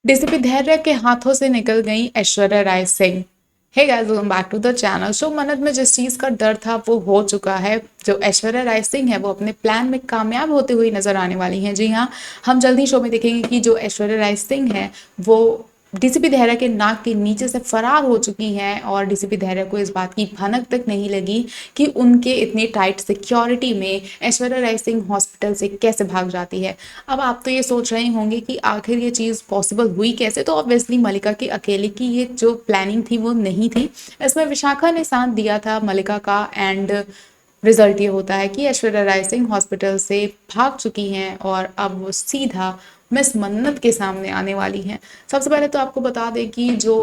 DCP धैर्य के हाथों से निकल गई Aishwarya Rai Singh. Hey guys, welcome back to the channel. So मन्नत में जिस चीज का डर था वो हो चुका है। जो ऐश्वर्या राय सिंह है वो अपने प्लान में कामयाब होते हुए नजर आने वाली हैं। जी हाँ, हम जल्द ही शो में देखेंगे कि जो ऐश्वर्या राय सिंह है वो डीसीपी धैर्य के नाक के नीचे से फरार हो चुकी हैं और डीसीपी धैर्य को इस बात की भनक तक नहीं लगी कि उनके इतनी टाइट सिक्योरिटी में ऐश्वर्या राय सिंह हॉस्पिटल से कैसे भाग जाती है। अब आप तो ये सोच रहे होंगे कि आखिर ये चीज़ पॉसिबल हुई कैसे। तो ऑब्वियसली मलिका की अकेले की ये जो प्लानिंग थी वो नहीं थी। इसमें विशाखा ने साथ दिया था मलिका का। एंड रिजल्ट ये होता है कि ऐश्वर्या राय सिंह हॉस्पिटल से भाग चुकी हैं और अब वो सीधा मिस मन्नत के सामने आने वाली हैं। सबसे पहले तो आपको बता दें कि जो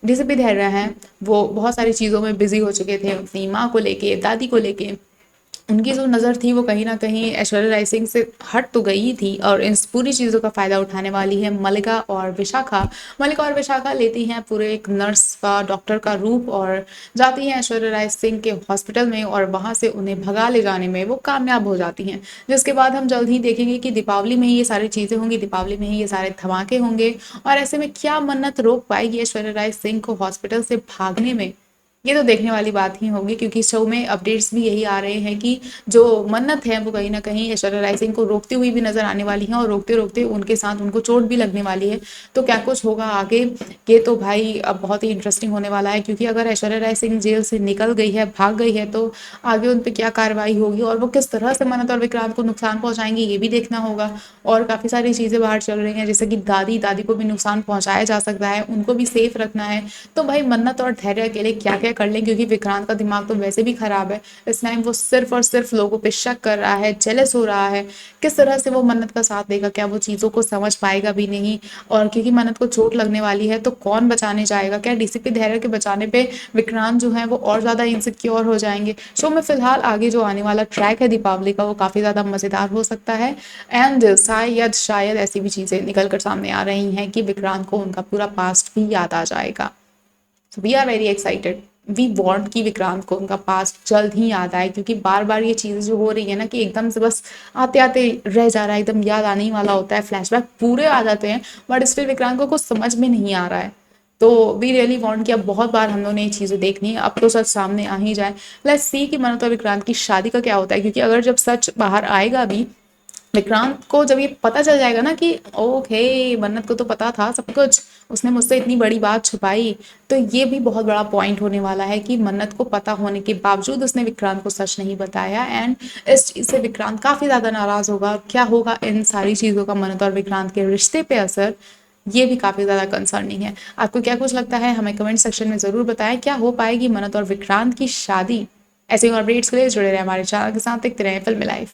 डीसीपी धैर्य हैं वो बहुत सारी चीज़ों में बिजी हो चुके थे, अपनी माँ को लेके, दादी को लेके। उनकी जो नज़र थी वो कहीं न कहीं ऐश्वर्या राय सिंह से हट तो गई थी और इस पूरी चीज़ों का फ़ायदा उठाने वाली है मलिका और विशाखा। मलिका और विशाखा लेती हैं पूरे एक नर्स का, डॉक्टर का रूप और जाती हैं ऐश्वर्या राय सिंह के हॉस्पिटल में और वहाँ से उन्हें भगा ले जाने में वो कामयाब हो जाती हैं। जिसके बाद हम जल्द ही देखेंगे कि दीपावली में ही ये सारी चीज़ें होंगी, दीपावली में ही ये सारे धमाके होंगे। और ऐसे में क्या मन्नत रोक पाएगी ऐश्वर्या राय सिंह को हॉस्पिटल से भागने में, ये तो देखने वाली बात ही होगी। क्योंकि शो में अपडेट्स भी यही आ रहे हैं कि जो मन्नत है वो कहीं न कहीं ऐश्वर्या राय सिंह को रोकती हुई भी नज़र आने वाली हैं और रोकते-रोकते उनके साथ उनको चोट भी लगने वाली है। तो क्या कुछ होगा आगे, ये तो भाई अब बहुत ही इंटरेस्टिंग होने वाला है। क्योंकि अगर ऐश्वर्या राय सिंह जेल से निकल गई है, भाग गई है, तो आगे उन पे क्या कार्रवाई होगी और वो किस तरह से मन्नत और विक्रांत को नुकसान पहुँचाएँगी ये भी देखना होगा। और काफ़ी सारी चीज़ें बाहर चल रही हैं, जैसे कि दादी को भी नुकसान पहुँचाया जा सकता है, उनको भी सेफ रखना है। तो भाई मन्नत और धैर्य अकेले क्या-क्या कर लें, क्योंकि विक्रांत का दिमाग तो वैसे भी खराब है। इस टाइम वो सिर्फ़ और सिर्फ़ लोगों पे शक कर रहा है, जेलस हो रहा है। किस तरह से वो मन्नत का साथ देगा? क्या वो चीज़ों को समझ पाएगा भी नहीं? और क्योंकि मन्नत को चोट लगने वाली है तो कौन बचाने जाएगा? क्या डीसीपी धैर्य के बचाने पे विक्रांत जो है वो और ज़्यादा इनसिक्योर हो जाएँगे? शो में फ़िलहाल आगे जो आने वाला ट्रैक है दीपावली का वो काफ़ी ज़्यादा मज़ेदार हो सकता है। एंड शायद ऐसी भी चीज़ें निकल कर सामने आ रही हैं कि विक्रांत को उनका पूरा पास्ट भी याद आ जाएगा। So we are very excited. We want कि विक्रांत को उनका पास्ट जल्द ही याद आए। क्योंकि बार बार ये चीज़ें जो हो रही है ना कि एकदम से बस आते आते रह जा रहा है, एकदम याद आने ही वाला होता है, फ्लैशबैक पूरे आ जाते हैं, बट स्टिल विक्रांत को कुछ समझ में नहीं आ रहा है। तो वी रियली वांट कि अब बहुत बार हम लोगों ने ये चीज़ें देखनी है, अब तो सच सामने आ ही जाए। लेट्स सी कि मन्नत और विक्रांत की शादी का क्या होता है। क्योंकि अगर जब सच बाहर आएगा भी, विक्रांत को जब ये पता चल जाएगा ना कि ओके मन्नत को तो पता था सब कुछ, उसने मुझसे इतनी बड़ी बात छुपाई, तो ये भी बहुत बड़ा पॉइंट होने वाला है कि मन्नत को पता होने के बावजूद उसने विक्रांत को सच नहीं बताया। एंड इस चीज़ से विक्रांत काफ़ी ज़्यादा नाराज़ होगा। क्या होगा इन सारी चीज़ों का मन्नत और विक्रांत के रिश्ते पे असर, ये भी काफ़ी ज़्यादा कंसर्निंग है। आपको क्या कुछ लगता है हमें कमेंट सेक्शन में ज़रूर बताएं। क्या हो पाएगी मन्नत और विक्रांत की शादी? ऐसे ही अपडेट्स के लिए जुड़े रहे हमारे चैनल के साथ, देखते रहे फिल्मी लाइफ।